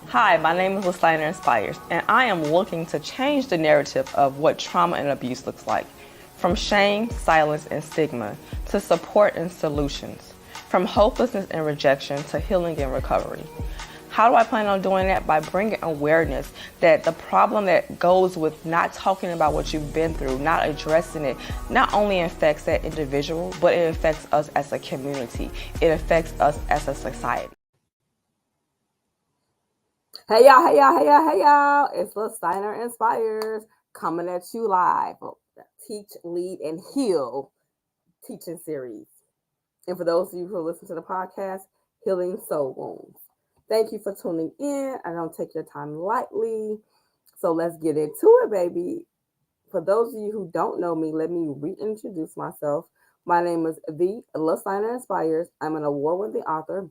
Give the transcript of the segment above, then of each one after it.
Hi, my name is Listiner Inspires, and I am looking to change the narrative of what trauma and abuse looks like. From shame, silence, and stigma to support and solutions. From hopelessness and rejection to healing and recovery. How do I plan on doing that? By bringing awareness that the problem that goes with not talking about what you've been through, not addressing it, not only affects that individual, but it affects us as a community. It affects us as a society. Hey y'all. It's Listiner Inspires coming at you live. Teach, Lead, and Heal teaching series. And for those of you who listen to the podcast, Healing Soul Wounds. Thank you for tuning in. I don't take your time lightly. So let's get into it, baby. For those of you who don't know me, let me reintroduce myself. My name is The Listiner Inspires. I'm an award-winning author.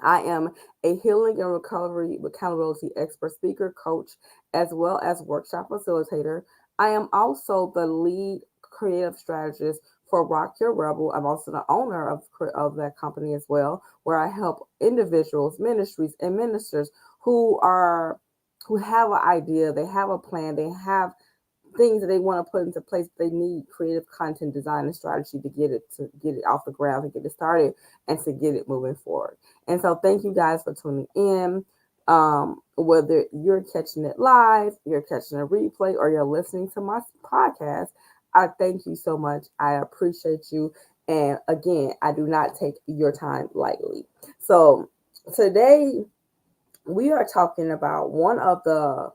I am a healing and recovery accountability expert, speaker, coach, as well as workshop facilitator. I am also the lead creative strategist for Rock Your Rebel. I'm also the owner of that company as well, where I help individuals, ministries, and ministers who have an idea, they have a plan, they have things that they want to put into place. They need creative content design and strategy to get it off the ground, to get it started, and to get it moving forward. And so thank you guys for tuning in. Whether you're catching it live, you're catching a replay, or you're listening to my podcast, I thank you so much. I appreciate you. And again, I do not take your time lightly. So today we are talking about one of the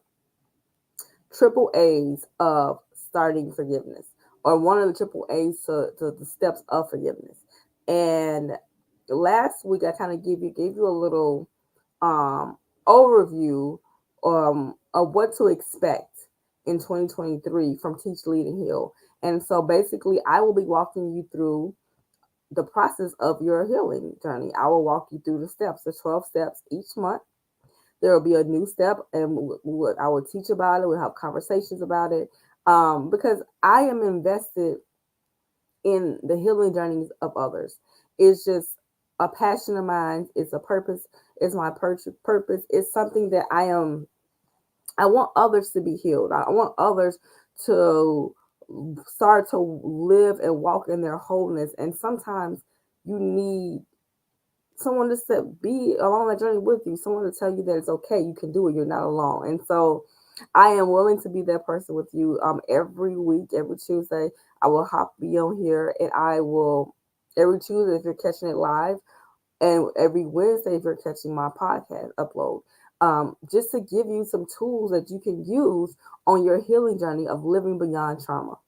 triple A's of starting forgiveness, or one of the triple A's to the steps of forgiveness. And last week I kind of gave you a little overview of what to expect in 2023 from Teach, Lead, and Heal. And so basically I will be walking you through the process of your healing journey. I will walk you through the steps, the 12 steps each month. There will be a new step, and I will teach about it. We'll have conversations about it, because I am invested in the healing journeys of others. It's just a passion of mine. It's a purpose. It's my purpose. It's something that I want others to be healed. I want others to start to live and walk in their wholeness. And sometimes you need someone to be along that journey with you, someone to tell you that it's okay, you can do it, you're not alone. And so I am willing to be that person with you. Every week, every Tuesday, I will be on here, and I will, every Tuesday if you're catching it live, and every Wednesday if you're catching my podcast upload, just to give you some tools that you can use on your healing journey of living beyond trauma.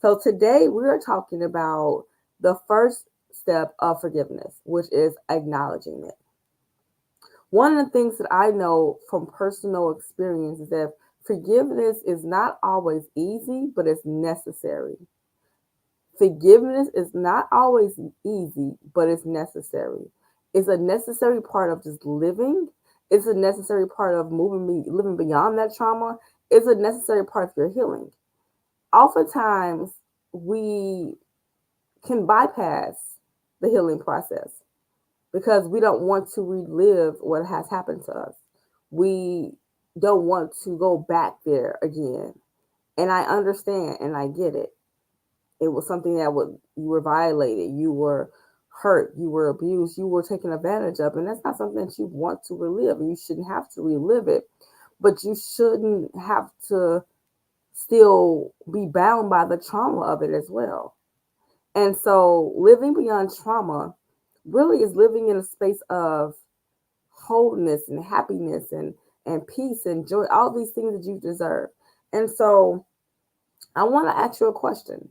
So today we are talking about the first step of forgiveness, which is acknowledging it. One of the things that I know from personal experience is that forgiveness is not always easy, but it's necessary. Forgiveness is not always easy, but it's necessary. It's a necessary part of just living. It's a necessary part of living beyond that trauma. It's a necessary part of your healing. Oftentimes, we can bypass the healing process because we don't want to relive what has happened to us. We don't want to go back there again. And I understand and I get it. It was something that you were violated, you were hurt, you were abused, you were taken advantage of. And that's not something that you want to relive. You shouldn't have to relive it, but you shouldn't have to still be bound by the trauma of it as well. And so living beyond trauma really is living in a space of wholeness and happiness and peace and joy, all these things that you deserve. And so I want to ask you a question.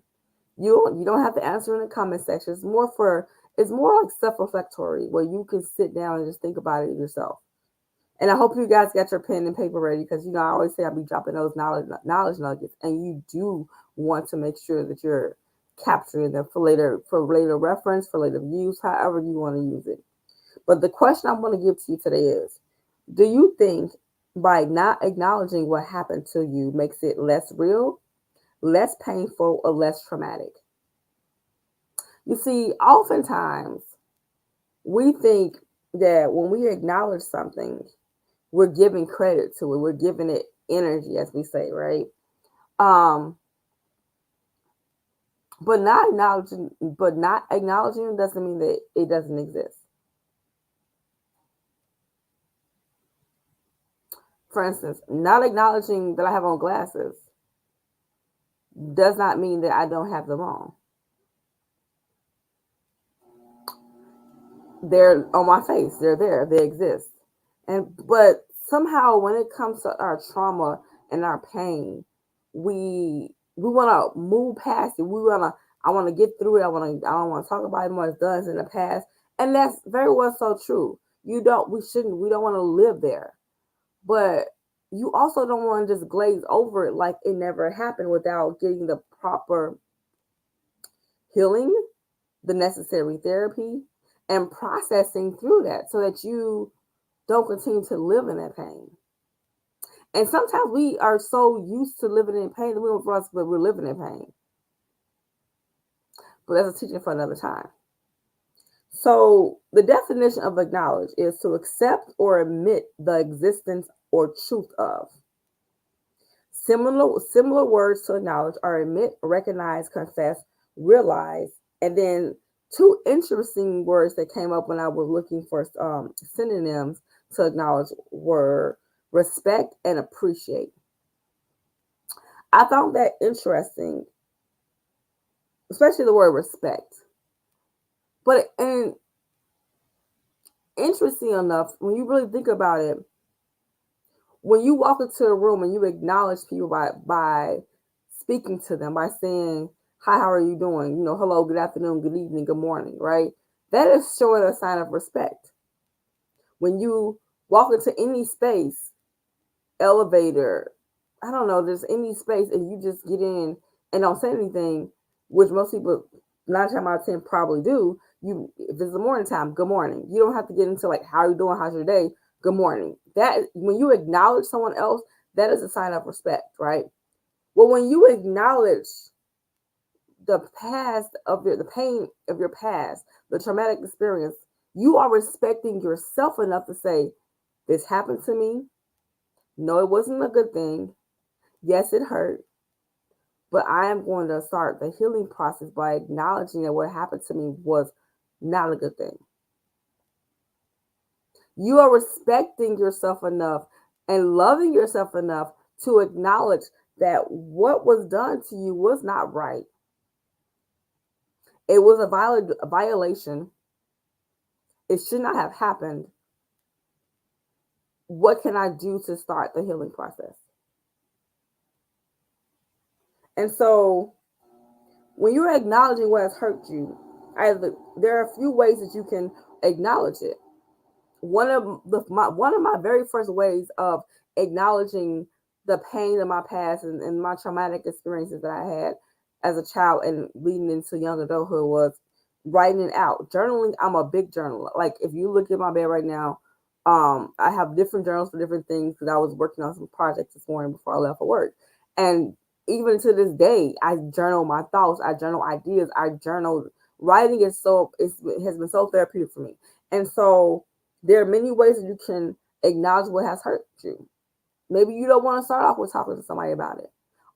You don't have to answer in the comment section. It's more like self-reflectory, where you can sit down and just think about it yourself. And I hope you guys got your pen and paper ready, because I always say I'll be dropping those knowledge nuggets, and you do want to make sure that you're capturing them for later reference, for later use, however you want to use it. But the question I'm going to give to you today is, do you think by not acknowledging what happened to you makes it less real, less painful, or less traumatic? You see, oftentimes we think that when we acknowledge something, we're giving credit to it. We're giving it energy, as we say, right? Um, but not acknowledging doesn't mean that it doesn't exist. For instance, not acknowledging that I have on glasses does not mean that I don't have them on. They're on my face. They're there. They exist. And but somehow when it comes to our trauma and our pain, we want to move past it. I want to get through it. I don't want to talk about it more. It's done. It's in the past. And that's very well so true. We don't want to live there. But you also don't want to just glaze over it like it never happened without getting the proper healing, the necessary therapy, and processing through that so that you don't continue to live in that pain. And sometimes we are so used to living in pain that we don't realize that we're living in pain. But that's a teaching for another time. So the definition of acknowledge is to accept or admit the existence or truth of. Similar words to acknowledge are admit, recognize, confess, realize, and then two interesting words that came up when I was looking for synonyms to acknowledge were respect and appreciate. I found that interesting, especially the word respect. But and interesting enough, when you really think about it, when you walk into a room and you acknowledge people by speaking to them, by saying, "Hi, how are you doing?" Hello, good afternoon, good evening, good morning, right? That is showing a sign of respect. When you walk into any space, elevator, I don't know, there's any space, and you just get in and don't say anything, which most people 9 times out of 10 probably do. If it's the morning time, good morning. You don't have to get into like how are you doing, how's your day, good morning. That when you acknowledge someone else, that is a sign of respect, right? Well, when you acknowledge the past of the pain of your past, the traumatic experience, you are respecting yourself enough to say, this happened to me. No, it wasn't a good thing. Yes, it hurt. But I am going to start the healing process by acknowledging that what happened to me was not a good thing. You are respecting yourself enough and loving yourself enough to acknowledge that what was done to you was not right. It was a violation. It should not have happened. What can I do to start the healing process? And so when you're acknowledging what has hurt you, there are a few ways that you can acknowledge it. One of my very first ways of acknowledging the pain of my past and my traumatic experiences that I had as a child and leading into young adulthood was writing it out. Journaling, I'm a big journaler. Like if you look at my bed right now, I have different journals for different things because I was working on some projects this morning before I left for work. And even to this day, I journal my thoughts, I journal ideas, I journal writing it has been so therapeutic for me. And so there are many ways that you can acknowledge what has hurt you. Maybe you don't want to start off with talking to somebody about it.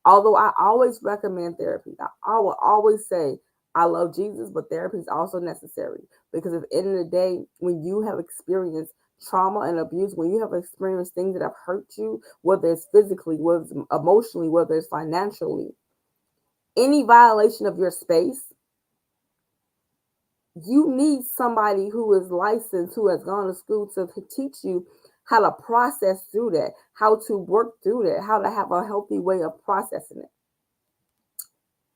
Although I always recommend therapy. I will always say I love Jesus, but therapy is also necessary because at the end of the day, when you have experienced trauma and abuse, when you have experienced things that have hurt you, whether it's physically, whether it's emotionally, whether it's financially, any violation of your space, you need somebody who is licensed, who has gone to school to teach you how to process through that, how to work through that, how to have a healthy way of processing it.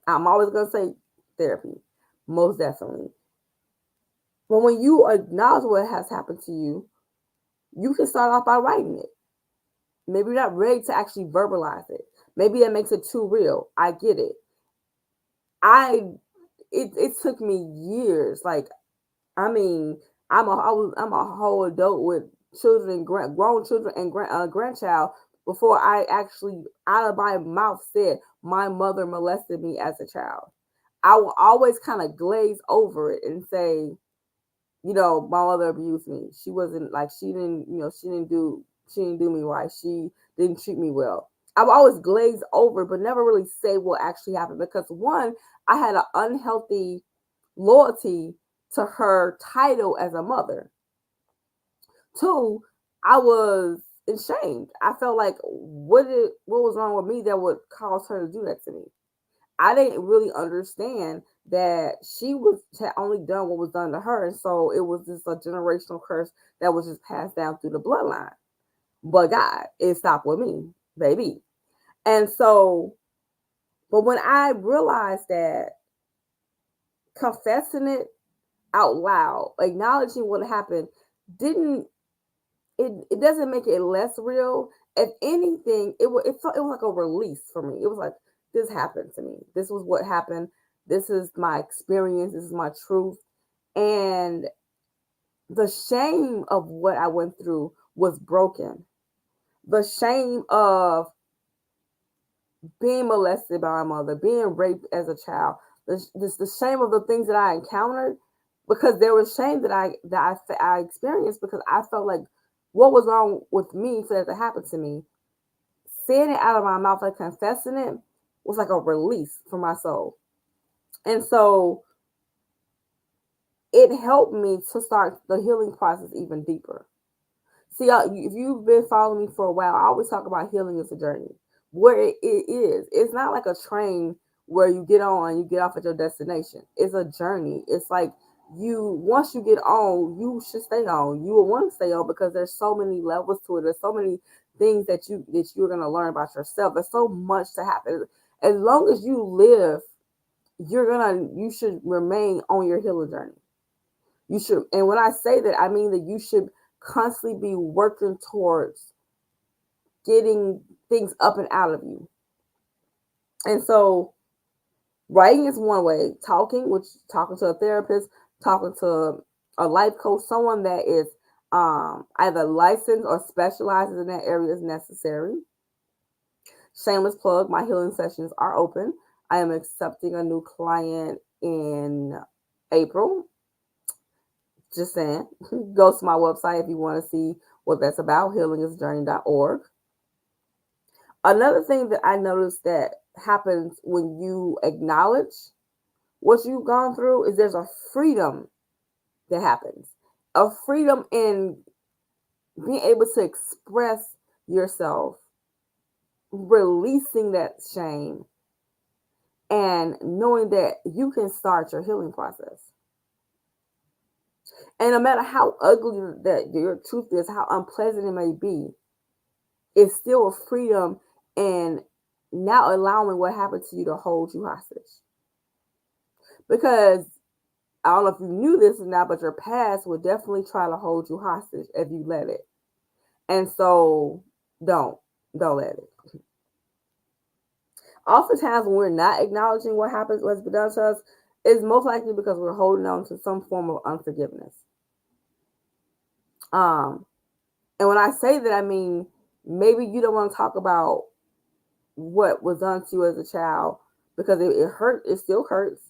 I'm always going to say therapy, most definitely. But when you acknowledge what has happened to you, you can start off by writing it. Maybe you're not ready to actually verbalize it. Maybe that makes it too real. I get it. It took me years. Like I mean, I'm a whole adult with children, grown children, and grandchild before I actually out of my mouth said my mother molested me as a child. I will always kind of glaze over it and say, my mother abused me. She wasn't like she didn't do me right. She didn't treat me well. I would always glaze over, but never really say what actually happened because one, I had an unhealthy loyalty to her title as a mother. Two, I was ashamed. I felt like what was wrong with me that would cause her to do that to me. I didn't really understand that she had only done what was done to her, and so it was just a generational curse that was just passed down through the bloodline. But God, it stopped with me, baby. And so, but when I realized that confessing it out loud, acknowledging what happened, didn't it doesn't make it less real. If anything, it was like a release for me. It was like this happened to me. This was what happened. This is my experience. This is my truth. And the shame of what I went through was broken. The shame of being molested by my mother, being raped as a child, the shame of the things that I encountered, because there was shame that I experienced because I felt like what was wrong with me for that to happen to me. Saying it out of my mouth, like confessing it, was like a release for my soul, and so it helped me to start the healing process even deeper. See, if you've been following me for a while, I always talk about healing as a journey. Where it is, it's not like a train where you get on and you get off at your destination. It's a journey. It's like once you get on, you should stay on. You will want to stay on because there's so many levels to it. There's so many things that you're gonna learn about yourself. There's so much to happen. As long as you live, you should remain on your healing journey. You should, and when I say that, I mean that you should constantly be working towards getting things up and out of you. And so writing is one way. Talking to a therapist, talking to a life coach, someone that is either licensed or specializes in that area is necessary. Shameless plug, my healing sessions are open. I am accepting a new client in April. Just saying. Go to my website if you want to see what that's about, healingisjourney.org. Another thing that I noticed that happens when you acknowledge what you've gone through is there's a freedom that happens. A freedom in being able to express yourself, releasing that shame, and knowing that you can start your healing process. And no matter how ugly that your truth is, how unpleasant it may be, it's still a freedom and not allowing what happened to you to hold you hostage. Because I don't know if you knew this or not, but your past will definitely try to hold you hostage if you let it. And so don't let it. Oftentimes when we're not acknowledging what's been done to us, it's most likely because we're holding on to some form of unforgiveness. And when I say that, I mean maybe you don't want to talk about what was done to you as a child because it hurt. It still hurts,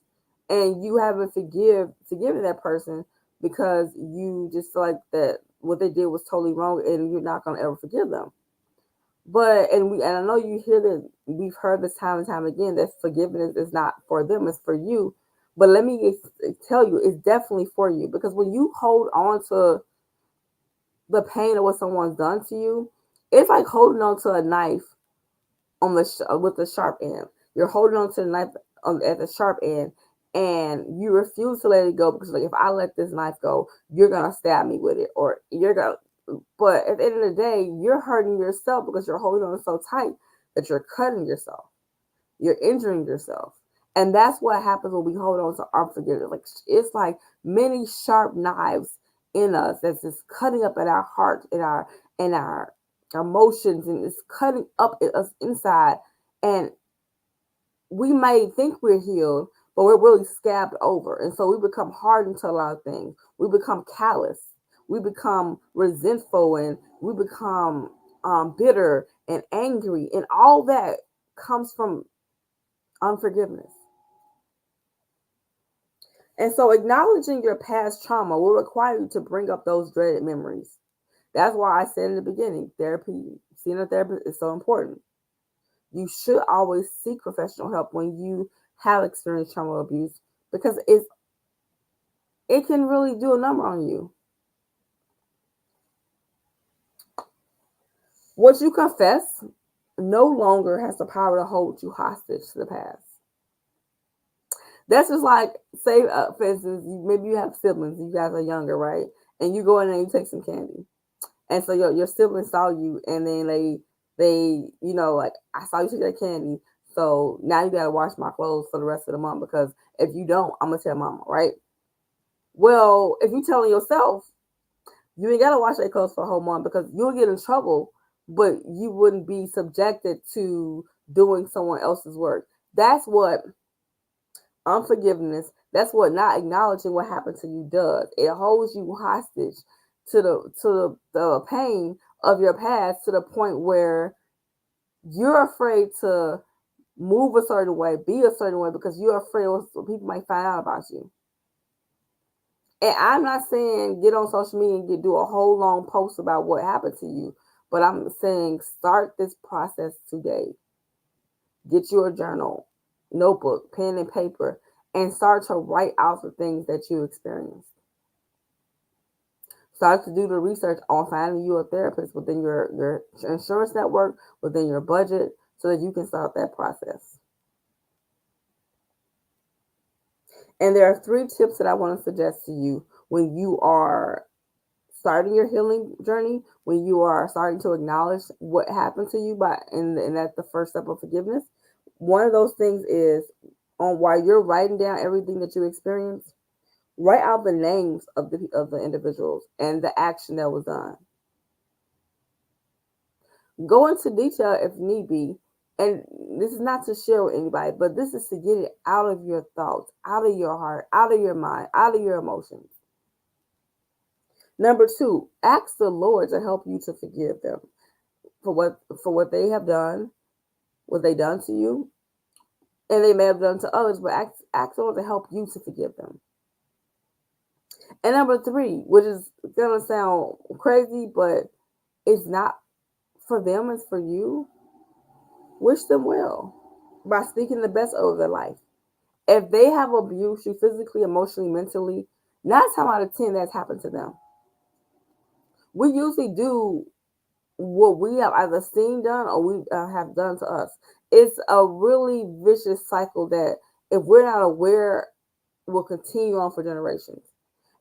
and you haven't forgiven that person because you just feel like that what they did was totally wrong, and you're not gonna ever forgive them. But and I know you hear that we've heard this time and time again that forgiveness is not for them, it's for you. But let me tell you, it's definitely for you because when you hold on to the pain of what someone's done to you, it's like holding on to a knife on with the sharp end. You're holding on to the knife at the sharp end, and you refuse to let it go because like if I let this knife go, you're gonna stab me with it, or you're gonna. But at the end of the day, you're hurting yourself because you're holding on so tight that you're cutting yourself. You're injuring yourself. And that's what happens when we hold on to unforgiveness. Like it's like many sharp knives in us that's just cutting up at our heart, in our emotions, and it's cutting up at us inside. And we may think we're healed, but we're really scabbed over. And so we become hardened to a lot of things. We become callous. We become resentful, and we become bitter and angry. And all that comes from unforgiveness. And so acknowledging your past trauma will require you to bring up those dreaded memories. That's why I said in the beginning, therapy, seeing a therapist is so important. You should always seek professional help when you have experienced trauma or abuse because it can really do a number on you. What you confess no longer has the power to hold you hostage to the past. That's just like, say, for instance, maybe you have siblings, you guys are younger, right? And you go in and you take some candy. And so your siblings saw you, and then like, I saw you take that candy, so now you gotta wash my clothes for the rest of the month because if you don't, I'm gonna tell mama, right? Well, if you telling yourself, you ain't gotta wash their clothes for a whole month because you'll get in trouble, but you wouldn't be subjected to doing someone else's work. That's what unforgiveness, that's what not acknowledging what happened to you does. It holds you hostage to the pain of your past to the point where you're afraid to move a certain way, be a certain way because you're afraid what people might find out about you. And I'm not saying get on social media and do a whole long post about what happened to you, but I'm saying start this process today. Get you a journal, notebook, pen and paper, and start to write out the things that you experienced. Start to do the research on finding you a therapist within your insurance network, within your budget, so that you can start that process. And there are 3 tips that I want to suggest to you when you are starting your healing journey, when you are starting to acknowledge what happened to you and that's the first step of forgiveness. One of those things is on while you're writing down everything that you experienced, write out the names of the individuals and the action that was done. Go into detail if need be. And this is not to share with anybody, but this is to get it out of your thoughts, out of your heart, out of your mind, out of your emotions. Number 2, ask the Lord to help you to forgive them for what they have done, what they done to you, and they may have done to others, but ask the Lord to help you to forgive them. And number 3, which is gonna sound crazy, but it's not for them, it's for you. Wish them well by speaking the best over their life. If they have abused you physically, emotionally, mentally, 9 times out of 10 that's happened to them. We usually do what we have either seen done or we have done to us. It's a really vicious cycle that if we're not aware will continue on for generations.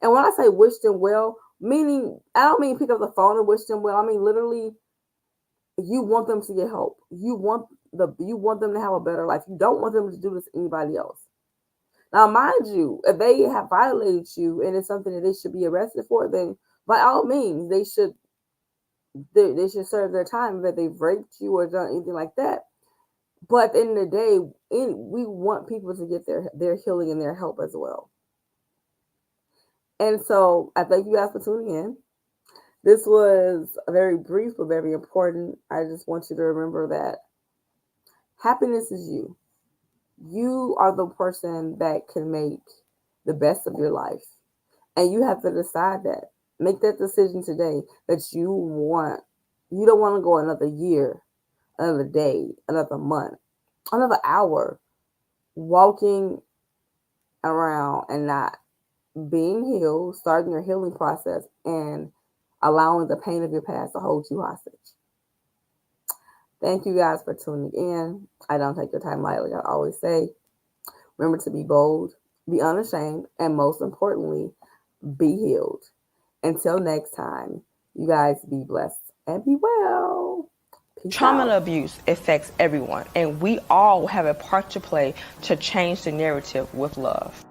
And when I say wish them well, meaning I don't mean pick up the phone and wish them well. I mean literally you want them to get help. You want them to have a better life. You don't want them to do this to anybody else. Now, mind you, if they have violated you and it's something that they should be arrested for, then by all means they should serve their time if they've raped you or done anything like that. But at the end of the day, we want people to get their healing and their help as well. And so I thank you guys for tuning in. This was very brief but very important. I just want you to remember that happiness is you. You are the person that can make the best of your life. And you have to decide that. Make that decision today that you don't want to go another year, another day, another month, another hour walking around and not being healed, starting your healing process and allowing the pain of your past to hold you hostage. Thank you guys for tuning in. I don't take your time lightly, I always say. Remember to be bold, be unashamed, and most importantly, be healed. Until next time, you guys be blessed and be well. Peace Trauma out. and abuse affects everyone, and we all have a part to play to change the narrative with love.